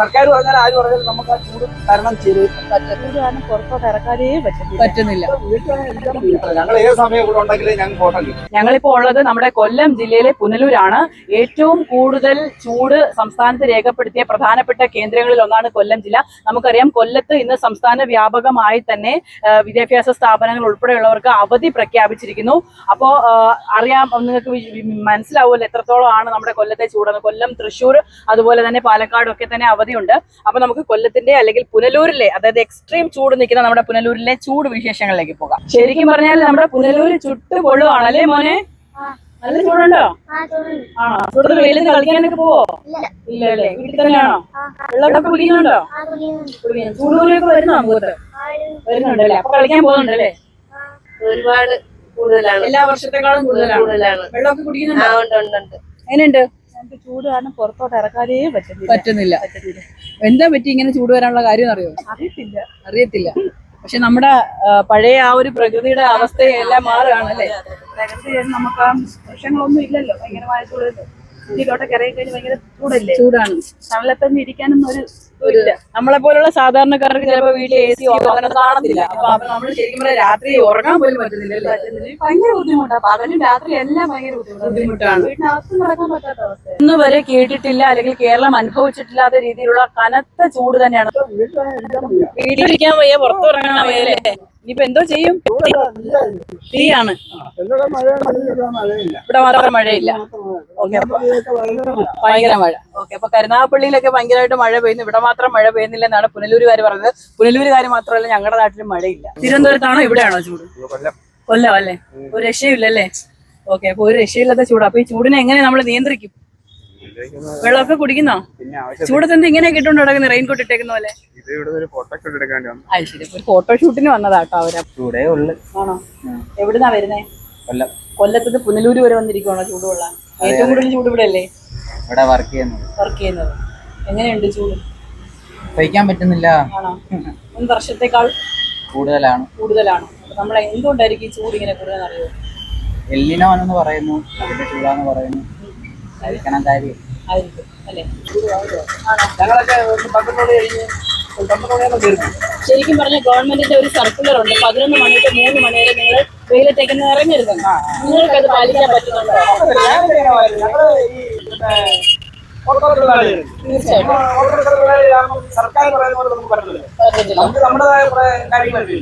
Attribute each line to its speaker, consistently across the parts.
Speaker 1: സർക്കാർ പറഞ്ഞാൽ ആര് പറഞ്ഞാലും നമുക്ക് ആ ചൂട് തരണം ചെയ്ത്
Speaker 2: പുറത്തോട്ട് ഇറക്കാനേ പറ്റുന്നില്ല.
Speaker 1: ഞങ്ങൾ ഏത് സമയം ഇവിടെ ഉണ്ടെങ്കിലും ഞങ്ങൾക്ക് ഓട്ടം കിട്ടും.
Speaker 2: ഞങ്ങളിപ്പോ ഉള്ളത് നമ്മുടെ കൊല്ലം ജില്ലയിലെ പുനലൂരാണ്. ഏറ്റവും കൂടുതൽ ചൂട് സംസ്ഥാനത്ത് രേഖപ്പെടുത്തിയ പ്രധാനപ്പെട്ട കേന്ദ്രങ്ങളിൽ ഒന്നാണ് കൊല്ലം ജില്ല. നമുക്കറിയാം കൊല്ലത്ത് ഇന്ന് സംസ്ഥാന വ്യാപകമായി തന്നെ വിദ്യാഭ്യാസ സ്ഥാപനങ്ങൾ ഉൾപ്പെടെയുള്ളവർക്ക് അവധി പ്രഖ്യാപിച്ചിരിക്കുന്നു. അപ്പോ അറിയാം, നിങ്ങൾക്ക് മനസ്സിലാവുമല്ലോ എത്രത്തോളം ആണ് നമ്മുടെ കൊല്ലത്തെ ചൂടെന്ന്. കൊല്ലം, തൃശ്ശൂർ, അതുപോലെ തന്നെ പാലക്കാട് ഒക്കെ തന്നെ അവധിയുണ്ട്. അപ്പൊ നമുക്ക് കൊല്ലത്തിന്റെ അല്ലെങ്കിൽ പുനലൂരിലെ, അതായത് എക്സ്ട്രീം ചൂട് നിൽക്കുന്ന നമ്മുടെ പുനലൂരിലെ ചൂട് വിശേഷങ്ങളിലേക്ക് പോകാം. ശരിക്കും പറഞ്ഞാൽ നമ്മുടെ പുനലൂര് ചുട്ട് പൊള്ളുവാണല്ലേ മോനെ? നല്ല ചൂടുണ്ടോ? ആണോ? ചൂട് വെയിലിന് കളിക്കാനൊക്കെ പോവോ? ഇല്ല അല്ലേ? വീട്ടിൽ തന്നെയാണോ? വെള്ളമൊക്കെ കുടിക്കുന്നുണ്ടോ? ചൂടുകൂലിയൊക്കെ വരുന്നോ? മുഖത്ത് വരുന്നുണ്ടല്ലേ? അപ്പൊ കളിക്കാൻ പോകുന്നുണ്ടല്ലേ?
Speaker 3: ഒരുപാട് കൂടുതലാണ്.
Speaker 2: എല്ലാ വർഷത്തെക്കാളും കൂടുതലാണ്. വെള്ളമൊക്കെ കുടിക്കുന്നുണ്ടോ? എങ്ങനെയുണ്ട്? ചൂട് കാരണം പുറത്തോട്ട് ഇറക്കാനേ പറ്റുന്നില്ല. എന്താ പറ്റി ഇങ്ങനെ ചൂട് വരാനുള്ള കാര്യം അറിയോ? അറിയത്തില്ല. പക്ഷെ നമ്മുടെ പഴയ ആ ഒരു പ്രകൃതിയുടെ അവസ്ഥയെല്ലാം മാറുകയാണ് അല്ലേ? പ്രകൃതി നമുക്ക് ആ വൃക്ഷങ്ങളൊന്നും ഇല്ലല്ലോ. ഭയങ്കരമായ ചൂട്. ഇതിലോട്ടൊക്കെ ഇറങ്ങി കഴിഞ്ഞാൽ ഭയങ്കര ചൂടാണ്. തണലത്തന്നെ ഇരിക്കാനൊന്നും ഒരു ഇല്ല. നമ്മളെ പോലുള്ള സാധാരണക്കാർക്ക് ചിലപ്പോൾ വീട്ടിൽ AC അങ്ങനെ കാണത്തില്ല. അപ്പൊ നമ്മൾ ശരിക്കും രാത്രി ഉറങ്ങാൻ പോലും പറ്റുന്നില്ല. ഭയങ്കര ബുദ്ധിമുട്ടാണ്. പകലും രാത്രി എല്ലാം ഭയങ്കര ബുദ്ധിമുട്ടാണ്. വീട്ടിനകത്ത് നടക്കാൻ പറ്റാത്ത അവസ്ഥ ഇന്ന് വരെ കേട്ടിട്ടില്ല, അല്ലെങ്കിൽ കേരളം അനുഭവിച്ചിട്ടില്ലാത്ത രീതിയിലുള്ള കനത്ത ചൂട് തന്നെയാണ്. വീട്ടിലിരിക്കാൻ വയ്യ, പുറത്തിറങ്ങാൻ വയ്യ അല്ലേ? ഇനിയിപ്പോ എന്തോ ചെയ്യും? തീയാണ്. ഇവിടെ മാത്രം മഴയില്ല. ഭയങ്കര മഴ. ഓക്കെ, അപ്പൊ കരുനാഗപ്പള്ളിയിലൊക്കെ ഭയങ്കരമായിട്ട് മഴ പെയ്യുന്നു, ഇവിടെ മാത്രം മഴ പെയ്യുന്നില്ല എന്നാണ് പുനലൂരുകാർ പറഞ്ഞത്. പുനലൂരുകാർ മാത്രമല്ല, ഞങ്ങളുടെ നാട്ടിലും മഴയില്ല. തിരുവനന്തപുരത്താണോ ഇവിടെയാണോ ചൂട്? കൊല്ലം അല്ലേ? ഒരു രക്ഷയില്ലല്ലേ? ഓക്കെ, അപ്പൊ ഒരു രക്ഷയില്ലാത്ത ചൂട്. അപ്പൊ ഈ ചൂടിനെ എങ്ങനെ നമ്മൾ നിയന്ത്രിക്കും? വെള്ളമൊക്കെ കുടിക്കുന്നോ? ചൂടത്ത് ഇങ്ങനെയൊക്കെ ഇട്ടുകൊണ്ട് നടക്കുന്ന റെയിൻകോട്ട് ഇട്ടേക്കുന്ന പോലെ? ശരി, ഒരു ഫോട്ടോഷൂട്ടിന് വന്നതാട്ടോ അവര്. ആണോ? എവിടുന്നാ വരുന്നേ? കൊല്ലത്ത് പുനലൂര് വരെ വന്നിരിക്കുവാണോ ചൂട് കൊള്ളാൻ? ഏറ്റവും കൂടുതൽ ചൂട് ഇവിടെ അല്ലേ? വർക്ക് ചെയ്യുന്നത്. എങ്ങനെയുണ്ട് ചൂട്?
Speaker 4: സഹിക്കാൻ പറ്റുന്നില്ല.
Speaker 2: ആണോ? മുൻ വർഷത്തെക്കാൾ കൂടുതലാണ്. നമ്മളെ എന്തുകൊണ്ടായിരിക്കും ഈ ചൂട് ഇങ്ങനെ കൂടുതൽ അറിയോ?
Speaker 4: എല്ലിനോ എന്ന് പറയുന്നു, അതിന്റെ ചൂടാന്ന് പറയുന്നു. കഴിക്കണം കാര്യം
Speaker 2: ആയിരിക്കും അല്ലേ?
Speaker 1: ഞങ്ങളൊക്കെ 12 കഴിഞ്ഞ് 12 തീർക്കും.
Speaker 2: ശരിക്കും പറഞ്ഞ ഗവൺമെന്റിന്റെ ഒരു സർക്കുലർ ഉണ്ട്, 11 മണി തൊട്ട് 3 മണി വരെ നിങ്ങൾ വെയിലത്തേക്ക് ഇറങ്ങരുത്. നിങ്ങൾക്ക് അത് പാലിക്കാൻ പറ്റുന്നുണ്ടോ?
Speaker 1: തീർച്ചയായിട്ടും സർക്കാർ പറയുന്ന പോലെ നമുക്ക് പറ്റുന്നില്ല. നമുക്ക് നമ്മുടേതായ കാര്യങ്ങളൊക്കെ.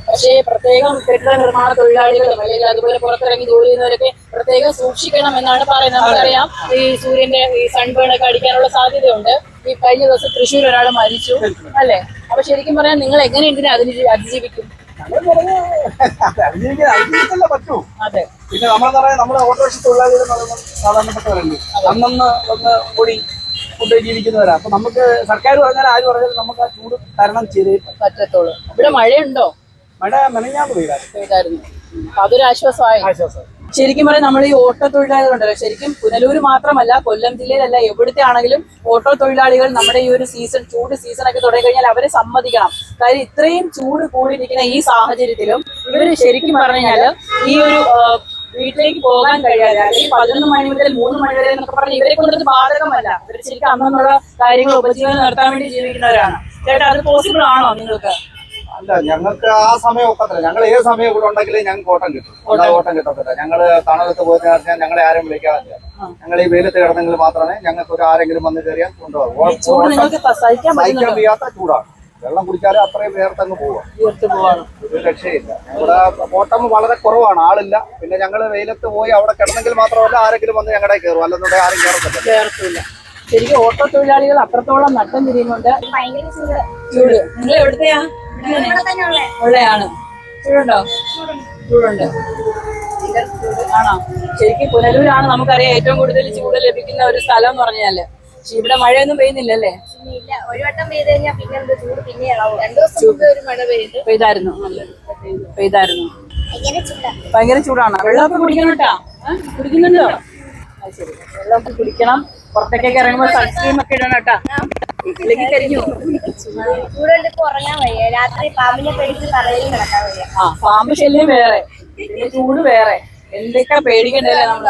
Speaker 2: പക്ഷേ പ്രത്യേകം കെട്ടിട നിർമ്മാണ തൊഴിലാളികളും അല്ലെങ്കിൽ അതുപോലെ പുറത്തിറങ്ങി ജോലി ചെയ്യുന്നവരൊക്കെ പ്രത്യേകം സൂക്ഷിക്കണം എന്നാണ് പറയുന്നത്. നമുക്കറിയാം, ഈ സൂര്യന്റെ ഈ സൺബേൺ ഒക്കെ അടിക്കാനുള്ള സാധ്യതയുണ്ട്. ഈ കഴിഞ്ഞ ദിവസം തൃശ്ശൂർ ഒരാൾ മരിച്ചു അല്ലെ? അപ്പൊ ശരിക്കും പറയാൻ നിങ്ങൾ എങ്ങനെ ഇതിനെ അതിജീവിക്കും?
Speaker 1: അതിജീവിക്കല്ലേ പറ്റൂ.
Speaker 2: അതെ.
Speaker 1: പിന്നെ നമ്മുടെ ഓട്ടോറിക്ഷ തൊഴിലാളികൾ സാധാരണപ്പെട്ടവരല്ലേ, അന്നൊന്ന് ഒന്ന് കൂടി ഫുഡ് ജീവിക്കുന്നവരാ. അപ്പൊ നമുക്ക് സർക്കാർ പറഞ്ഞാൽ ആര് പറഞ്ഞാലും നമുക്ക് ആ ചൂട് തരണം ചെയ്തേ
Speaker 2: പറ്റത്തുള്ളൂ. ഇവിടെ മഴയുണ്ടോ?
Speaker 1: മഴ മെനഞ്ഞാന്ന്
Speaker 2: പെയ്തായിരുന്നു. അതൊരു ആശ്വാസമായി. ശരിക്കും പറയാം, നമ്മൾ ഈ ഓട്ടോ തൊഴിലാളികളുണ്ടല്ലോ, ശരിക്കും പുനലൂര് മാത്രമല്ല കൊല്ലം ജില്ലയിലല്ല എവിടുത്തെ ആണെങ്കിലും ഓട്ടോ തൊഴിലാളികൾ നമ്മുടെ ഈ ഒരു ചൂട് സീസണൊക്കെ തുടങ്ങി കഴിഞ്ഞാൽ അവരെ സമ്മതിക്കണം. കാര്യം ഇത്രയും ചൂട് കൂടിയിരിക്കുന്ന ഈ സാഹചര്യത്തിലും ഇവര് ശരിക്കും പറഞ്ഞു കഴിഞ്ഞാല് ഈ ഒരു വീട്ടിലേക്ക് പോകാൻ കഴിയാതെ, അല്ലെങ്കിൽ 11 മണി മുതൽ 3 മണി വരെ എന്നൊക്കെ പറഞ്ഞാൽ ഇവരെ കൊണ്ടത് ബാധകമല്ല. ഇവർ ശരിക്കും അന്നുള്ള കാര്യങ്ങൾ ഉപജീവനം നടത്താൻ വേണ്ടി ജീവിക്കുന്നവരാണ്. ചേട്ടാ, അത് പോസിബിൾ ആണോ നിങ്ങൾക്ക്?
Speaker 1: അല്ല, ഞങ്ങൾക്ക് ആ സമയം ഒക്കത്തില്ല. ഞങ്ങൾ ഏത് സമയം ഇവിടെ ഉണ്ടെങ്കിലും ഞങ്ങൾക്ക് ഓട്ടം കിട്ടത്തില്ല. ഞങ്ങള് തണലത്ത് പോയി കഴിഞ്ഞാൽ ഞങ്ങളെ ആരും വിളിക്കാറില്ല. ഞങ്ങൾ ഈ വെയിലത്ത് കിടന്നെങ്കിൽ മാത്രമേ ഞങ്ങൾക്ക് ആരെങ്കിലും വന്ന് കയറിയാൽ കൊണ്ടുപോകും. സഹിക്കാൻ വയ്യാത്ത ചൂടാണ്. വെള്ളം കുടിച്ചാലും അത്രയും വേർത്തങ്ങ് പോവാണ്. ഒരു രക്ഷയില്ല. ഇവിടെ ഓട്ടം വളരെ കുറവാണ്, ആളില്ല. പിന്നെ ഞങ്ങള് വെയിലത്ത് പോയി അവിടെ കിടന്നെങ്കിൽ മാത്രമല്ല ആരെങ്കിലും വന്ന് ഞങ്ങളുടെ കയറും, അല്ലെന്നുണ്ടെങ്കിൽ ആരും
Speaker 2: കയറത്തില്ല. ശരിക്കും ഓട്ടോ തൊഴിലാളികൾ അത്രത്തോളം നട്ടം തിരിയുന്നുണ്ട്. ചൂട് നിങ്ങൾ എവിടുത്തെയാ? ഉള്ളയാണ്. ചൂടുണ്ടോ? ചൂടുണ്ട്. ആണോ? ശരിക്കും പുനലൂരാണ് നമുക്കറിയാം ഏറ്റവും കൂടുതൽ ചൂട് ലഭിക്കുന്ന ഒരു സ്ഥലം എന്ന് പറഞ്ഞാല്. പക്ഷെ ഇവിടെ മഴയൊന്നും പെയ്യുന്നില്ലല്ലേ?
Speaker 3: ഒരു വട്ടം പെയ്ത് കഴിഞ്ഞാൽ പിന്നെ ചൂട് പിന്നെ 2 ദിവസം മുമ്പ് ഒരു മഴ
Speaker 2: പെയ്തായിരുന്നു. ഭയങ്കര ചൂടാണ്. വെള്ളമൊക്കെ കുടിക്കണം കേട്ടാ. കുടിക്കുന്നുണ്ടോ? ശരി, വെള്ളമൊക്കെ കുടിക്കണം. പുറത്തേക്കൊക്കെ ഇറങ്ങുമ്പോൾ സൺസ്ക്രീം ഒക്കെ ഇടണം കേട്ടാ, ഇല്ലെങ്കിൽ കരിഞ്ഞു.
Speaker 3: ചൂടുകൊണ്ട് ഉറങ്ങാൻ വയ്യ. രാത്രി പാമ്പിനെ പേടിച്ച് തലയിൽ കിടക്കാൻ വയ്യ.
Speaker 2: പാമ്പ് ശല്യം വേറെ, പിന്നെ ചൂട് വേറെ. എന്തൊക്കെ പേടിക്കണ്ടല്ലേ നമ്മൾ?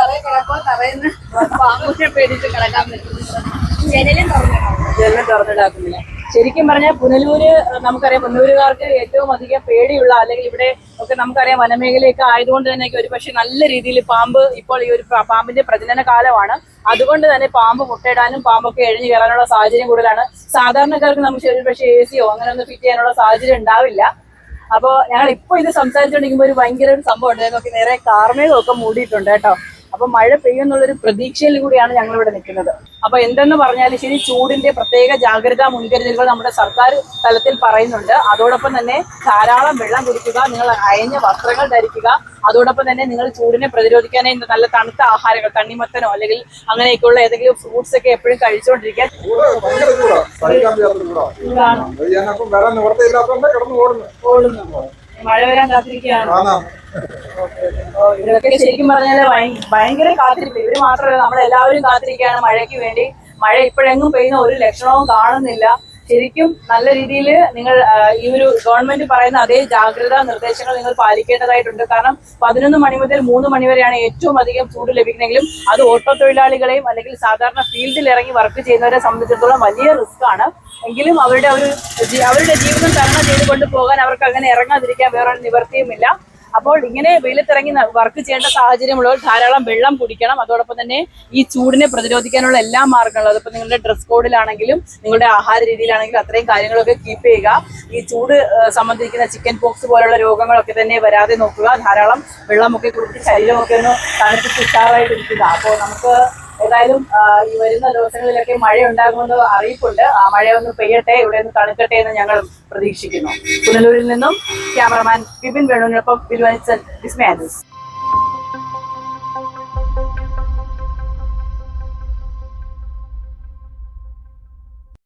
Speaker 3: പാമ്പിനെ പേടിച്ച് കിടക്കാൻ പറ്റും. ജനലും തുറന്നിടാം.
Speaker 2: ജനൽ തുറന്നിടാക്കുന്നില്ല. ശരിക്കും പറഞ്ഞാൽ പുനലൂര് നമുക്കറിയാം, പുനലൂരുകാർക്ക് ഏറ്റവും അധികം പേടിയുള്ള, അല്ലെങ്കിൽ ഇവിടെ ഒക്കെ നമുക്കറിയാം വനമേഖലയൊക്കെ ആയതുകൊണ്ട് തന്നെ ഒരു പക്ഷെ നല്ല രീതിയിൽ പാമ്പ്, ഇപ്പോൾ ഈ ഒരു പാമ്പിന്റെ പ്രജനന കാലമാണ്, അതുകൊണ്ട് തന്നെ പാമ്പ് മുട്ടയിടാനും പാമ്പൊക്കെ എഴിഞ്ഞു കയറാനുള്ള സാഹചര്യം കൂടുതലാണ്. സാധാരണക്കാർക്ക് നമുക്ക് ഒരു പക്ഷേ AC അങ്ങനെ ഒന്നും ഫിറ്റ് ചെയ്യാനുള്ള സാഹചര്യം ഉണ്ടാവില്ല. അപ്പൊ ഞങ്ങൾ ഇപ്പൊ ഇത് സംസാരിച്ചുകൊണ്ടിരിക്കുമ്പോൾ ഒരു ഭയങ്കര ഒരു സംഭവം ഉണ്ട്. നോക്കി നേരെ കാർമേഘമൊക്കെ മൂടിയിട്ടുണ്ട് കേട്ടോ. അപ്പൊ മഴ പെയ്യുന്നുള്ളൊരു പ്രതീക്ഷയിൽ കൂടിയാണ് ഞങ്ങൾ ഇവിടെ നിൽക്കുന്നത്. അപ്പൊ എന്തെന്ന് പറഞ്ഞാൽ ശരി, ചൂടിന്റെ പ്രത്യേക ജാഗ്രതാ മുൻകരുതലുകൾ നമ്മുടെ സർക്കാർ തലത്തിൽ പറയുന്നുണ്ട്. അതോടൊപ്പം തന്നെ ധാരാളം വെള്ളം കുടിക്കുക, നിങ്ങൾ അയഞ്ഞ വസ്ത്രങ്ങൾ ധരിക്കുക, അതോടൊപ്പം തന്നെ നിങ്ങൾ ചൂടിനെ പ്രതിരോധിക്കാനായി നല്ല തണുത്ത ആഹാരങ്ങൾ, തണ്ണിമത്തനോ അല്ലെങ്കിൽ അങ്ങനെയൊക്കെയുള്ള ഏതെങ്കിലും ഫ്രൂട്ട്സ് ഒക്കെ എപ്പോഴും കഴിച്ചുകൊണ്ടിരിക്കാൻ. മഴ വരാൻ കാത്തിരിക്കുകയാണ്. ഇവരൊക്കെ ശരിക്കും പറഞ്ഞാല് ഭയങ്കര കാത്തിരിപ്പ്. ഇവര് മാത്രമല്ല, നമ്മളെല്ലാവരും കാത്തിരിക്കുകയാണ് മഴയ്ക്ക് വേണ്ടി. മഴ ഇപ്പോഴെങ്ങും പെയ്യുന്ന ഒരു ലക്ഷണവും കാണുന്നില്ല. ശരിക്കും നല്ല രീതിയിൽ നിങ്ങൾ ഈ ഒരു ഗവൺമെന്റ് പറയുന്ന അതേ ജാഗ്രതാ നിർദ്ദേശങ്ങൾ നിങ്ങൾ പാലിക്കേണ്ടതായിട്ടുണ്ട്. കാരണം 11 മണി മുതൽ 3 മണി വരെയാണ് ഏറ്റവും അധികം ചൂട് ലഭിക്കുന്നെങ്കിലും അത് ഓട്ടോ തൊഴിലാളികളെയും അല്ലെങ്കിൽ സാധാരണ ഫീൽഡിൽ ഇറങ്ങി വർക്ക് ചെയ്യുന്നവരെ സംബന്ധിച്ചിടത്തോളം വലിയ റിസ്ക് ആണ്. എങ്കിലും അവരുടെ ജീവിതം തരണം ചെയ്തുകൊണ്ട് പോകാൻ അവർക്ക് അങ്ങനെ ഇറങ്ങാതിരിക്കാൻ വേറൊരു നിവൃത്തിയുമില്ല. അപ്പോൾ ഇങ്ങനെ വെയിലത്തിറങ്ങി വർക്ക് ചെയ്യേണ്ട സാഹചര്യമുള്ളവർ ധാരാളം വെള്ളം കുടിക്കണം. അതോടൊപ്പം തന്നെ ഈ ചൂടിനെ പ്രതിരോധിക്കാനുള്ള എല്ലാ മാർഗങ്ങളും, അതിപ്പോൾ നിങ്ങളുടെ ഡ്രസ് കോഡിലാണെങ്കിലും നിങ്ങളുടെ ആഹാര രീതിയിലാണെങ്കിലും അത്രയും കാര്യങ്ങളൊക്കെ കീപ്പ് ചെയ്യുക. ഈ ചൂട് സംബന്ധിക്കുന്ന ചിക്കൻ പോക്സ് പോലുള്ള രോഗങ്ങളൊക്കെ തന്നെ വരാതെ നോക്കുക. ധാരാളം വെള്ളമൊക്കെ കുടിച്ച് ശരീരമൊക്കെ ഒന്ന് തണുപ്പിച്ച് ഉഷാറായിട്ടിരിക്കുക. അപ്പോൾ നമുക്ക് ഏതായാലും ഈ വരുന്ന ദിവസങ്ങളിലൊക്കെ മഴ ഉണ്ടാകുമെന്ന് അറിയിപ്പുണ്ട്. ആ മഴ ഒന്ന് പെയ്യട്ടെ, ഇവിടെ ഒന്ന് തണുക്കട്ടെ എന്ന് ഞങ്ങൾ പ്രതീക്ഷിക്കുന്നു. പുനലൂരിൽ നിന്നും ക്യാമറമാൻ വിപിൻ വേണുവിനൊപ്പം വിസ്മയാനസ്.